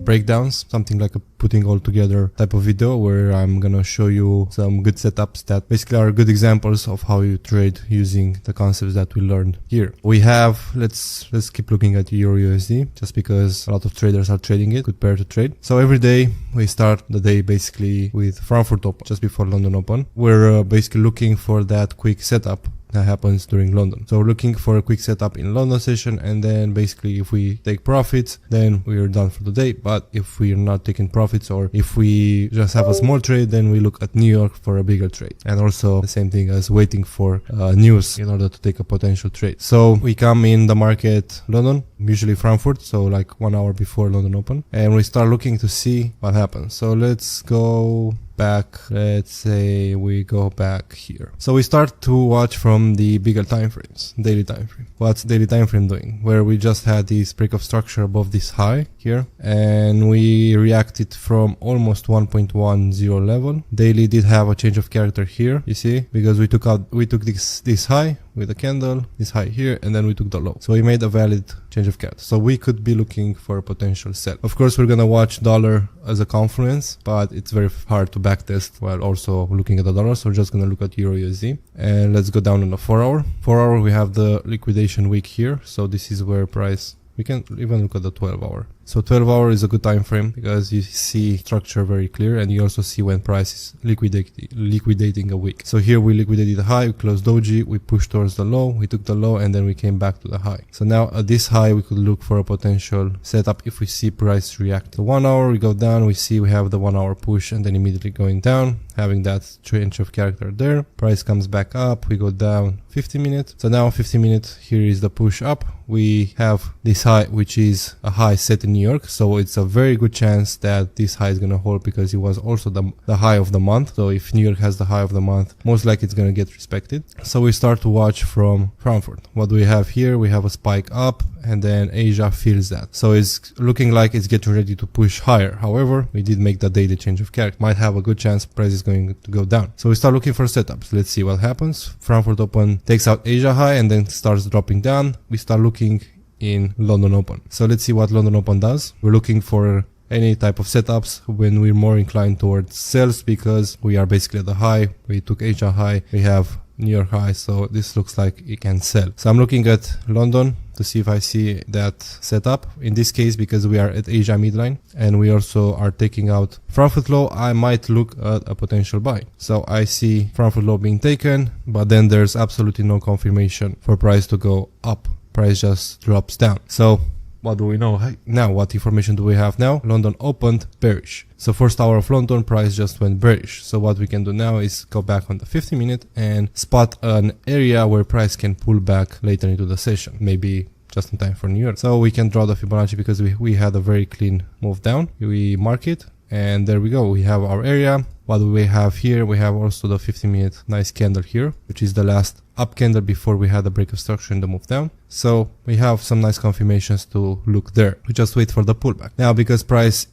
breakdowns, something like a putting all together type of video where I'm gonna show you some good setups that basically are good examples of how you trade using the concepts that we learned here. We have, let's keep looking at Euro USD, just because a lot of traders are trading it, good pair to trade. So every day we start the day basically with Frankfurt Open, just before London Open. We're basically looking for that quick setup that happens during London. So we're looking for a quick setup in London session, and then basically if we take profits, then we are done for the day. But if we are not taking profits, or if we just have a small trade, then we look at New York for a bigger trade. And also the same thing as waiting for news in order to take a potential trade. So we come in the market London, usually Frankfurt, so like 1 hour before London Open, and we start looking to see what happens. So let's go back. Let's say we go back here. So we start to watch from the bigger time frames, daily time frame. What's daily time frame doing? Where we just had this break of structure above this high here, and we reacted from almost 1.10 level. Daily did have a change of character here, you see, because we took this high with a candle, this high here, and then we took the low. So we made a valid change of character. So we could be looking for a potential sell. Of course, we're gonna watch dollar as a confluence, but it's very hard to backtest while also looking at the dollar. So we're just gonna look at Euro USD, and let's go down on the 4 hour. 4 hour, we have the liquidation wick here. So this is where price, we can even look at the 12 hour. So 12 hour is a good time frame because you see structure very clear, and you also see when price is liquidating a wick. So here we liquidated the high, we closed doji, we pushed towards the low, we took the low, and then we came back to the high. So now at this high we could look for a potential setup if we see price react. The 1 hour, we go down, we see we have the 1 hour push and then immediately going down, having that change of character there. Price comes back up, we go down 50 minutes. So now 50 minutes, here is the push up. We have this high, which is a high set in New York, so it's a very good chance that this high is gonna hold because it was also the high of the month. So if New York has the high of the month, most likely it's gonna get respected. So we start to watch from Frankfurt. What do we have here? We have a spike up, and then Asia feels that. So it's looking like it's getting ready to push higher. However, we did make the daily change of character. Might have a good chance price is going to go down. So we start looking for setups. Let's see what happens. Frankfurt Open takes out Asia high and then starts dropping down. We start looking in London Open. So let's see what London Open does. We're looking for any type of setups when we're more inclined towards sells because we are basically at the high. We took Asia high. We have New York high, so this looks like it can sell. So I'm looking at London to see if I see that setup. In this case, because we are at Asia midline and we also are taking out Frankfurt low, I might look at a potential buy. So I see Frankfurt low being taken, but then there's absolutely no confirmation for price to go up. Price just drops down. So what do we know now? What information do we have now? London opened bearish. So first hour of London, price just went bearish. So what we can do now is go back on the 50 minute and spot an area where price can pull back later into the session. Maybe just in time for New York. So we can draw the Fibonacci because we had a very clean move down. We mark it, and there we go. We have our area. What do we have here? We have also the 50-minute nice candle here, which is the last up candle before we had the break of structure and the move down. So we have some nice confirmations to look there. We just wait for the pullback. Now, because price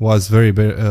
was very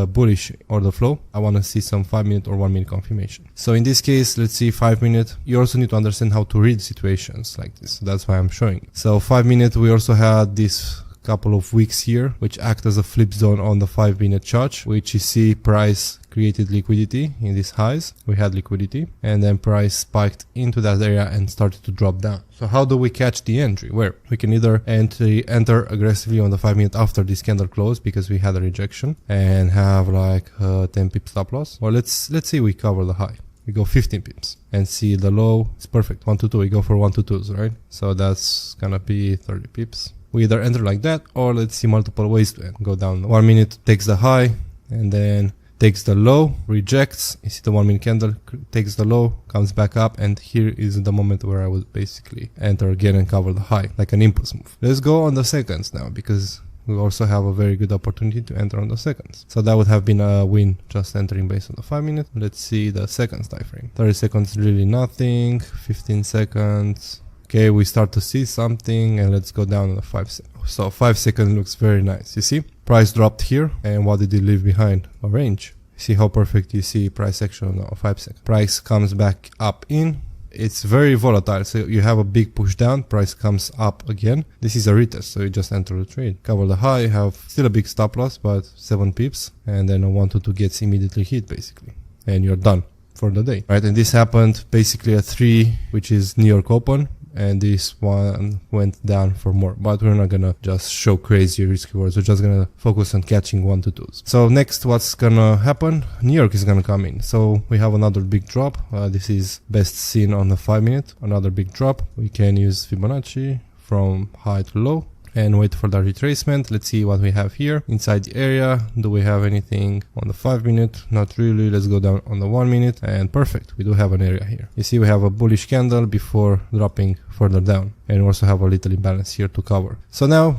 bullish order flow, I want to see some 5-minute or 1-minute confirmation. So in this case, let's see 5-minute. You also need to understand how to read situations like this. That's why I'm showing it. So 5-minute, we also had this couple of wicks here, which act as a flip zone on the 5-minute chart, which you see price created liquidity in these highs. We had liquidity, and then price spiked into that area and started to drop down. So how do we catch the entry? Where we can either enter aggressively on the 5-minute after this candle close because we had a rejection and have like 10 pips stop loss, or let's see we cover the high. We go 15 pips and see the low. It's perfect. 1 to 2. We go for 1 to 2s, right? So that's gonna be 30 pips. We either enter like that, or let's see multiple ways to go down. 1 minute takes the high and then takes the low, rejects. You see the 1-minute candle takes the low, comes back up, and here is the moment where I would basically enter again and cover the high, like an impulse move. Let's go on the seconds now, because we also have a very good opportunity to enter on the seconds. So that would have been a win just entering based on the 5-minute. Let's see the seconds time frame. 30 seconds, really nothing. 15 seconds. Okay, we start to see something, and let's go down on the 5 seconds. So 5 seconds looks very nice. You see, price dropped here, and what did it leave behind? A range. See how perfect you see price action on 5 seconds. Price comes back up in, it's very volatile. So you have a big push down, price comes up again. This is a retest, so you just enter the trade, cover the high, have still a big stop loss, but 7 pips, and then a 1 to 2 gets immediately hit basically, and you're done for the day, right? And this happened basically at 3, which is New York Open, and this one went down for more, but we're not gonna just show crazy risky words. We're just gonna focus on catching 1 to 2s. So next, what's gonna happen? New York is gonna come in. So we have another big drop. This is best seen on the 5 minute. Another big drop. We can use Fibonacci from high to low and wait for the retracement. Let's see what we have here inside the area. Do we have anything on the 5 minute? Not really. Let's go down on the 1 minute, and perfect. We do have an area here. You see we have a bullish candle before dropping further down, and we also have a little imbalance here to cover. So now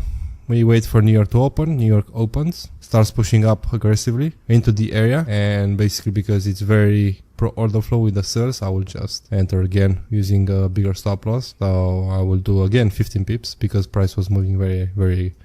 we wait for New York to open. New York opens, starts pushing up aggressively into the area, and basically because it's very pro order flow with the sells, I will just enter again using a bigger stop loss. So I will do again 15 pips because price was moving very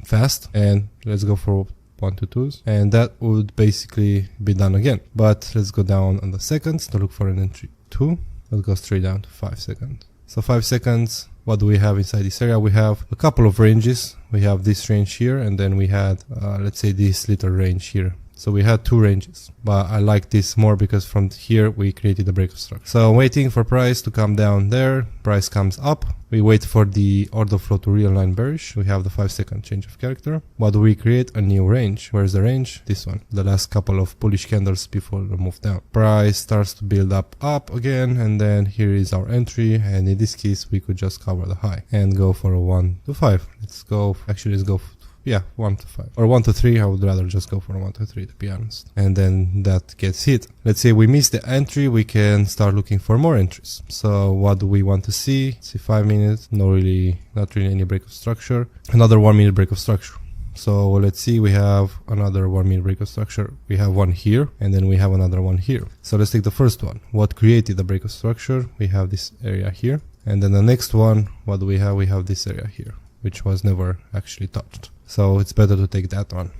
fast, and let's go for 1 to 2s, and that would basically be done again. But let's go down on the seconds to look for an entry 2. Let's go straight down to 5 seconds. So 5 seconds, what do we have inside this area? We have a couple of ranges. We have this range here, and then we had let's say this little range here. So we had 2 ranges, but I like this more because from here we created a break of structure. So waiting for price to come down there, price comes up. We wait for the order flow to realign bearish. We have the 5 second change of character. What do we create? A new range. Where's the range? This one. The last couple of bullish candles before the move down. Price starts to build up again, and then here is our entry, and in this case we could just cover the high and go for a 1 to 5. Let's go 1 to 5 or 1 to 3. I would rather just go for a 1 to 3 to be honest, and then that gets hit. Let's say we miss the entry, we can start looking for more entries. So what do we want to see? See 5 minutes, not really any break of structure. Another 1 minute break of structure. So let's see, we have another 1 minute break of structure. We have one here, and then we have another one here. So let's take the first one. What created the break of structure? We have this area here, and then the next one, what do we have? We have this area here, which was never actually touched. So it's better to take that one,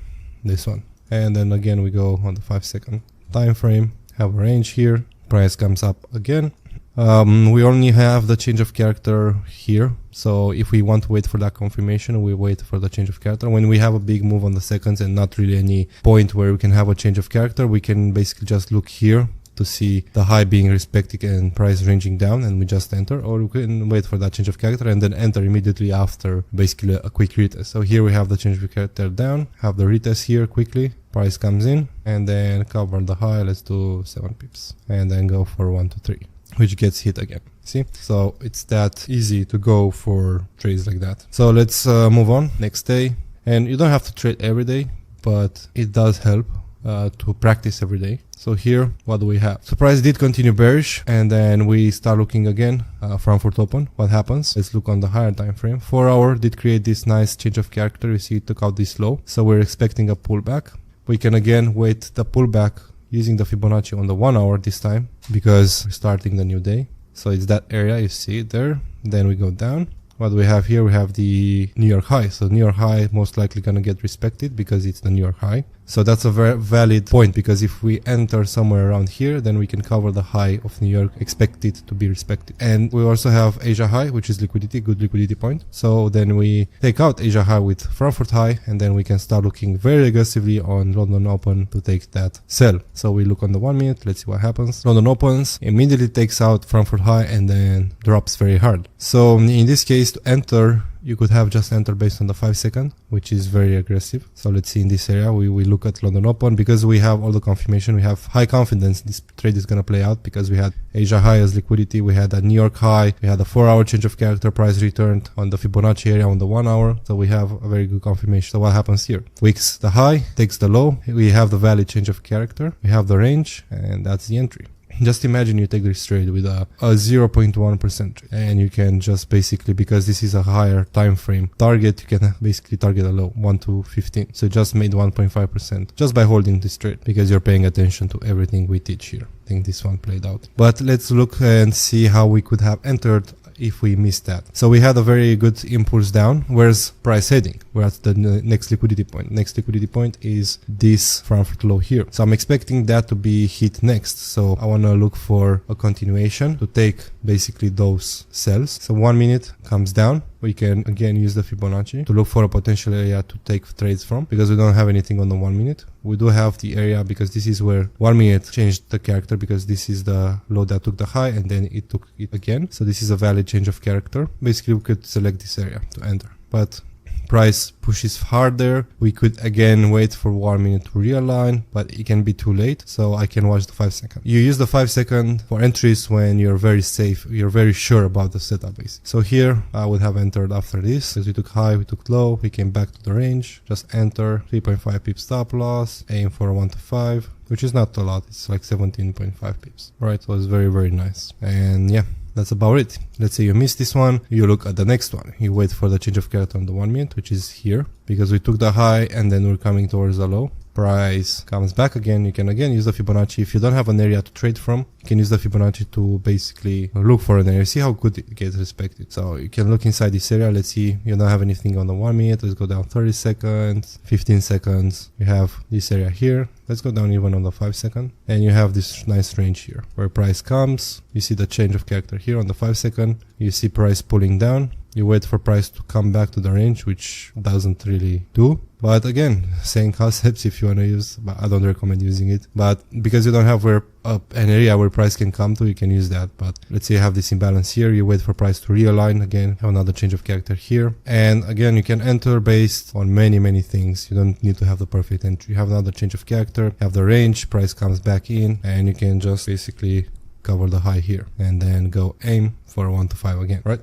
this one. And then again we go on the 5 second time frame, have a range here, price comes up again. We only have the change of character here, so if we want to wait for that confirmation, we wait for the change of character. When we have a big move on the seconds and not really any point where we can have a change of character, we can basically just look here to see the high being respected and price ranging down, and we just enter, or we can wait for that change of character and then enter immediately after basically a quick retest. So here we have the change of character down, have the retest here quickly, price comes in, and then cover the high. Let's do 7 pips and then go for 1 to 3, which gets hit again. See, so it's that easy to go for trades like that. So let's move on next day. And you don't have to trade every day, but it does help to practice every day. So here, what do we have? So price did continue bearish, and then we start looking again, Frankfurt open. What happens? Let's look on the higher time frame. 4 hour did create this nice change of character. You see it took out this low. So we're expecting a pullback. We can again wait the pullback using the Fibonacci on the 1 hour this time, because we're starting the new day. So it's that area, you see it there. Then we go down. What do we have here? We have the New York high. So New York high most likely gonna get respected because it's the New York high. So that's a very valid point, because if we enter somewhere around here, then we can cover the high of New York, expect it to be respected. And we also have Asia high, which is liquidity, good liquidity point. So then we take out Asia high with Frankfurt high, and then we can start looking very aggressively on London open to take that sell. So we look on the 1 minute, let's see what happens. London opens, immediately takes out Frankfurt high, and then drops very hard. So in this case, to enter, you could have just entered based on the 5 second, which is very aggressive. So let's see in this area, we look at London open, because we have all the confirmation. We have high confidence this trade is going to play out, because we had Asia high as liquidity, we had a New York high, we had a 4 hour change of character, price returned on the Fibonacci area on the 1 hour. So we have a very good confirmation. So what happens here? Wicks the high, takes the low, we have the valid change of character, we have the range, and that's the entry. Just imagine you take this trade with a 0.1% and you can just basically, because this is a higher time frame target, you can basically target a low 1 to 15. So just made 1.5% just by holding this trade, because you're paying attention to everything we teach here. I think this one played out. But let's look and see how we could have entered if we missed that. So we had a very good impulse down. Where's price heading? We're at the next liquidity point. Next liquidity point is this Frankfurt low here. So I'm expecting that to be hit next. So I want to look for a continuation to take basically those cells. So 1 minute comes down. We can again use the Fibonacci to look for a potential area to take trades from, because we don't have anything on the 1 minute. We do have the area because this is where 1 minute changed the character, because this is the low that took the high and then it took it again. So this is a valid change of character. Basically we could select this area to enter, but price pushes harder. We could again wait for 1 minute to realign, but it can be too late, so I can watch the 5 second. You use the 5 second for entries when you're very safe, you're very sure about the setup base. So here I would have entered after this, because we took high, we took low, we came back to the range, just enter, 3.5 pips stop loss, aim for 1 to 5, which is not a lot, it's like 17.5 pips. Alright, so it's very, very nice. And yeah, that's about it. Let's say you missed this one, you look at the next one. You wait for the change of character on the 1 minute, which is here, because we took the high and then we're coming towards the low. Price comes back again. You can again use the Fibonacci. If you don't have an area to trade from, you can use the Fibonacci to basically look for an area. See how good it gets respected. So you can look inside this area. Let's see, you don't have anything on the 1 minute. Let's go down 30 seconds, 15 seconds. You have this area here. Let's go down even on the 5 second. And you have this nice range here where price comes. You see the change of character here on the 5 second. You see price pulling down. You wait for price to come back to the range, which doesn't really do. But again, same concepts if you want to use, but I don't recommend using it. But because you don't have where an area where price can come to, you can use that. But let's say you have this imbalance here, you wait for price to realign again, have another change of character here. And again, you can enter based on many things. You don't need to have the perfect entry. You have another change of character, you have the range, price comes back in, and you can just basically cover the high here and then go aim for 1 to 5 again, right?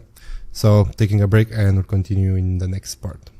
So taking a break and we'll continue in the next part.